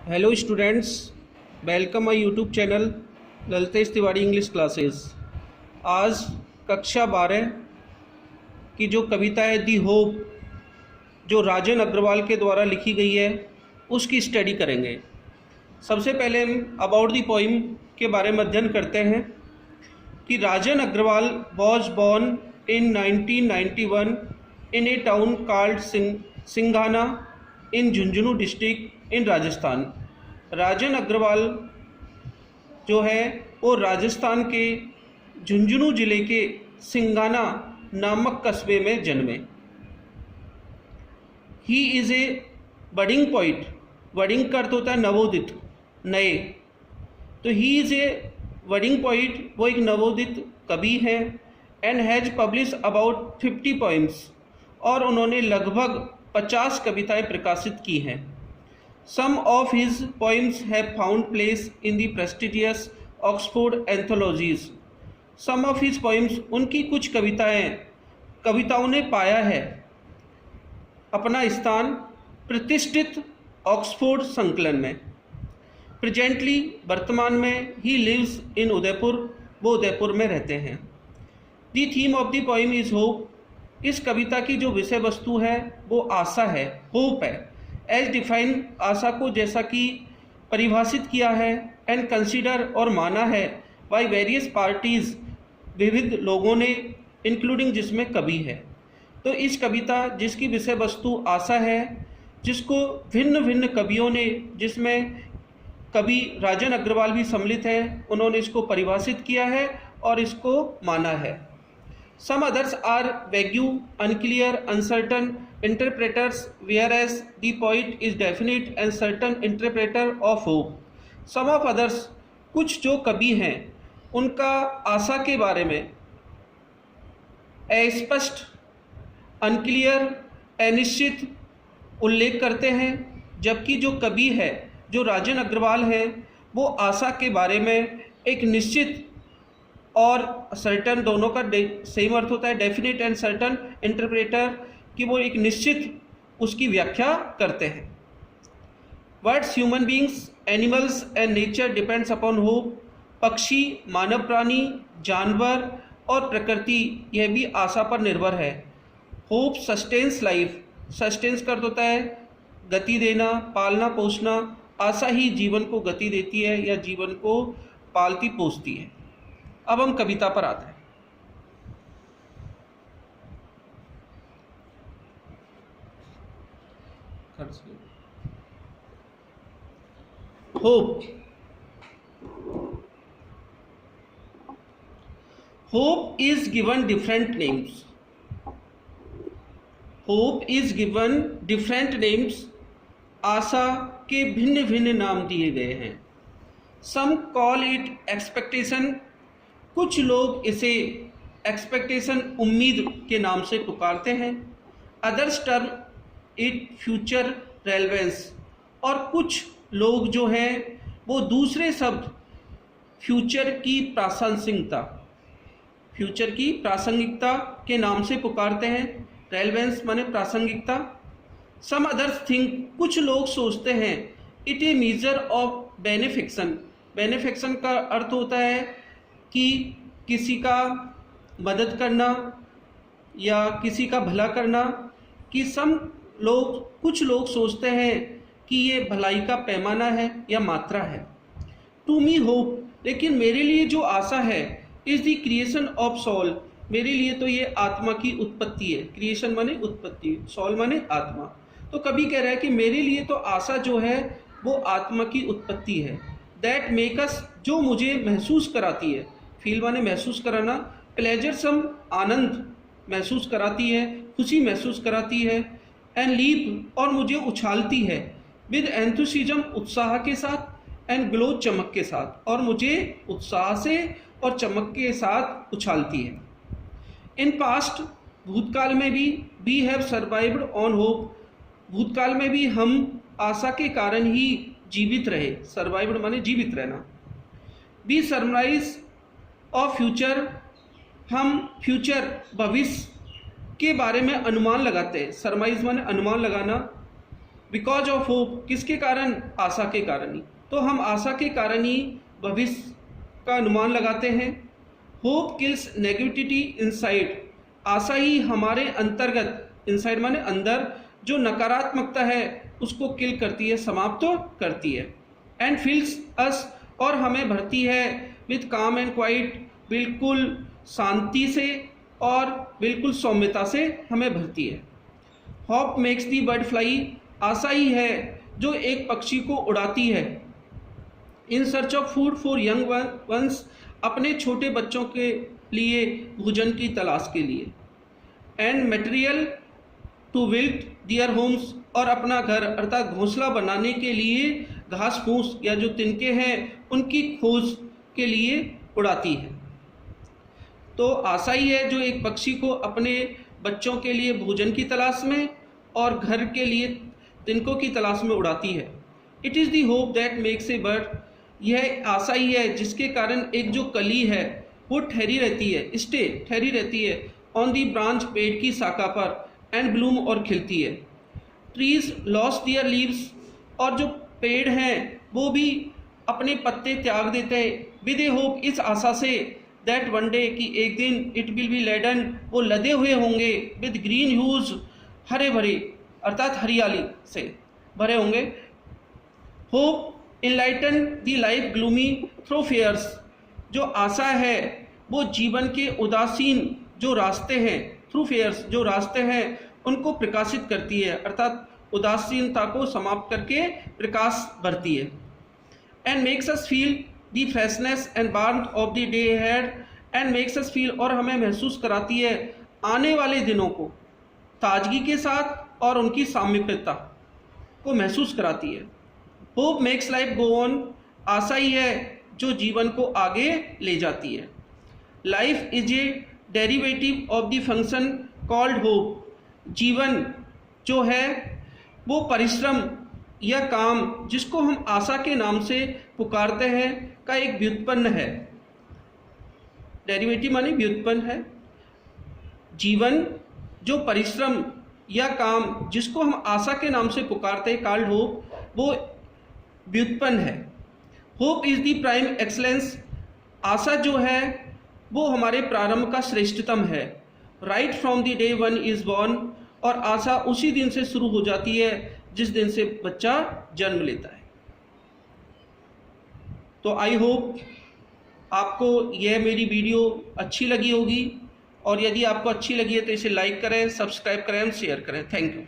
Hello students, welcome my YouTube channel Lalitesh Tiwari English classes. आज कक्षा 12 की जो कविता है दी होप, जो राजन अग्रवाल के द्वारा लिखी गई है, उसकी स्टडी करेंगे। सबसे पहले हम अबाउट दी पोइम के बारे में अध्ययन करते हैं कि Rajan Agarwal was born in 1991 in a town called Singhana in Jhunjhunu district in Rajasthan. Rajan Agarwal जो है वो राजस्थान के झुंझुनू जिले के सिंघाना नामक कस्बे में जन्मे। He is a budding poet. Budding का अर्थ होता है नवोदित, नए। तो he is a budding poet, वो एक नवोदित कवि हैं। And has publish about 50 poems, और उन्होंने लगभग 50 कविताएं प्रकाशित की हैं। Some of his poems have found place in the prestigious Oxford anthologies. Some of his poems, उनकी कुछ कविताओं ने पाया है अपना स्थान प्रतिष्ठित ऑक्सफोर्ड संकलन में। प्रेजेंटली, वर्तमान में, ही लिव्स इन उदयपुर, वो उदयपुर में रहते हैं। The theme of the poem is hope. इस कविता की जो विषय वस्तु है वो आशा है, होप है। एज डिफाइन, आशा को जैसा कि परिभाषित किया है। एंड कंसीडर, और माना है, बाय वेरियस पार्टीज, विविध लोगों ने, इंक्लूडिंग जिसमें कवि है। तो इस कविता जिसकी विषय वस्तु आशा है, जिसको भिन्न भिन्न कवियों ने, जिसमें कवि राजन अग्रवाल भी सम्मिलित है, उन्होंने इसको परिभाषित किया है और इसको माना है। Some others are vague, unclear, uncertain interpreters, whereas the poet is definite and certain interpreter of hope. Some of others, कुछ जो कवि हैं, उनका आशा के बारे में अस्पष्ट, अनक्लियर, अनिश्चित उल्लेख करते हैं, जबकि जो कवि है, जो राजन अग्रवाल है, वो आशा के बारे में एक निश्चित और सर्टन, दोनों का सेम अर्थ होता है, डेफिनेट एंड सर्टन इंटरप्रेटर, कि वो एक निश्चित उसकी व्याख्या करते हैं। Words human beings, animals and nature depends upon hope. पक्षी, मानव प्राणी, जानवर और प्रकृति, यह भी आशा पर निर्भर है। Hope sustains life. सस्टेन्स का अर्थ होता है गति देना, पालना पोषना। आशा ही जीवन को गति देती है या जीवन को पालती पोषती है। अब हम कविता पर आते हैं। Hope. Hope is given different names. Hope is given different names. आशा के भिन्न भिन्न नाम दिए गए हैं। Some call it expectation. कुछ लोग इसे एक्सपेक्टेशन, उम्मीद के नाम से पुकारते हैं। Others term it future relevance. और कुछ लोग जो हैं वो दूसरे शब्द फ्यूचर की प्रासंगिकता, फ्यूचर की प्रासंगिकता के नाम से पुकारते हैं। रेलेवेंस माने प्रासंगिकता। सम अदर्स थिंक, कुछ लोग सोचते हैं, इट ए मेजर ऑफ बेनिफिक्शन। बेनिफिक्शन का अर्थ होता है कि किसी का मदद करना या किसी का भला करना। कि कुछ लोग सोचते हैं कि ये भलाई का पैमाना है या मात्रा है। टू मी होप, लेकिन मेरे लिए जो आशा है, is the creation of soul. मेरे लिए तो ये आत्मा की उत्पत्ति है। क्रिएशन माने उत्पत्ति, सोल माने आत्मा। तो कभी कह रहा है कि मेरे लिए तो आशा जो है वो आत्मा की उत्पत्ति है। दैट मेक अस, जो मुझे महसूस कराती है। फील माने महसूस कराना। प्लेजर सम, आनंद महसूस कराती है, खुशी महसूस कराती है। एंड लीप, और मुझे उछालती है। विद एंथुसिज्म, उत्साह के साथ। एंड ग्लो, चमक के साथ, और मुझे उत्साह से और चमक के साथ उछालती है। इन पास्ट, भूतकाल में भी, we have survived on hope. भूतकाल में भी हम आशा के कारण ही जीवित रहे। सर्वाइव्ड माने जीवित रहना। वी सरमाइज ऑफ फ्यूचर, हम फ्यूचर, भविष्य के बारे में अनुमान लगाते हैं। सरमाइज माने अनुमान लगाना। बिकॉज ऑफ होप, किसके कारण? आशा के कारण ही। तो हम आशा के कारण ही भविष्य का अनुमान लगाते हैं। होप किल्स नेगेटिविटी इनसाइड, आशा ही हमारे अंतर्गत, इनसाइड माने अंदर, जो नकारात्मकता है उसको किल करती है, समाप्त तो करती है। एंड फिल्स अस, और हमें भरती है विथ काम एंड क्वाइट, बिल्कुल शांति से और बिल्कुल सौम्यता से हमें भरती है। Hope makes the bird fly, आशा ही है जो एक पक्षी को उड़ाती है। In search of food for young ones, अपने छोटे बच्चों के लिए भोजन की तलाश के लिए। And material to build their homes, और अपना घर अर्थात घोंसला बनाने के लिए घास फूस या जो तिनके हैं उनकी खोज के लिए उड़ाती है। तो आशा ही है जो एक पक्षी को अपने बच्चों के लिए भोजन की तलाश में और घर के लिए तिनकों की तलाश में उड़ाती है। It is the hope that makes a bird, यह आशा ही है जिसके कारण एक जो कली है वो ठहरी रहती है, ठहरी रहती है ऑन दी ब्रांच, पेड़ की शाखा पर, एंड ब्लूम, और खिलती है। ट्रीज लॉस्ट दियर लीव्स, और जो पेड़ हैं वो भी अपने पत्ते त्याग देते हैं, विद ए होप, इस आशा से, दैट वन डे, कि एक दिन, इट विल बी लेडन, वो लदे हुए होंगे, विद ग्रीन ह्यूज, हरे भरे अर्थात हरियाली से भरे होंगे। होप इनलाइटन दी लाइफ ग्लूमी थ्रू फेयर्स, जो आशा है वो जीवन के उदासीन जो रास्ते हैं, थ्रू फेयर्स, जो रास्ते हैं उनको प्रकाशित करती है, अर्थात उदासीनता को समाप्त करके प्रकाश भरती है। And makes us feel the freshness and warmth of the day ahead, and makes us feel, और हमें महसूस कराती है आने वाले दिनों को ताजगी के साथ और उनकी सामीप्यता को महसूस कराती है। Hope makes life go on, आशा ही है जो जीवन को आगे ले जाती है। Life is a derivative of the function called hope, जीवन जो है वो परिश्रम या काम जिसको हम आशा के नाम से पुकारते हैं का एक व्युत्पन्न है। डेरिवेटिव माने व्युत्पन्न है। जीवन जो परिश्रम या काम जिसको हम आशा के नाम से पुकारते हैं, कॉल्ड होप, वो व्युत्पन्न है। Hope is the prime excellence, आशा जो है वो हमारे प्रारंभ का श्रेष्ठतम है। Right from the day one is born, और आशा उसी दिन से शुरू हो जाती है जिस दिन से बच्चा जन्म लेता है। तो आई होप आपको यह मेरी वीडियो अच्छी लगी होगी, और यदि आपको अच्छी लगी है तो इसे लाइक करें, सब्सक्राइब करें और शेयर करें। Thank you.